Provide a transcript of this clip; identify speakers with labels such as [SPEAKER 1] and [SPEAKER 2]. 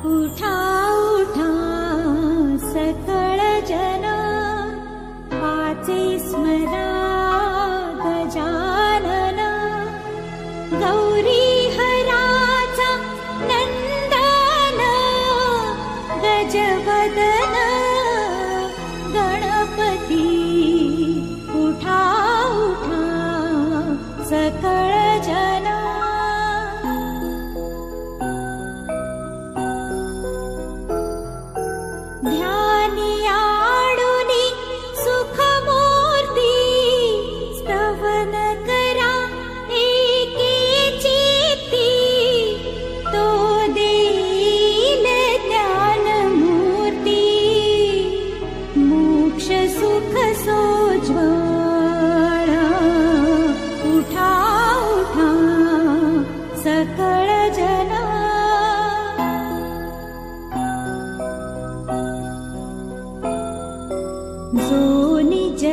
[SPEAKER 1] उठा उठा सकळ जन, वाचे स्मरा गजानन। गौरी हराचा नंदन, गजवदन गणपती। उठा उठा सकळ जन, ध्यानियाडुनी सुखमूर्ती। स्तवन करा एके चित्ती, तो देईल ज्ञानमूर्ती। मोक्ष सुख सोज्वळ, उठा उठा सकळ जन। जो निज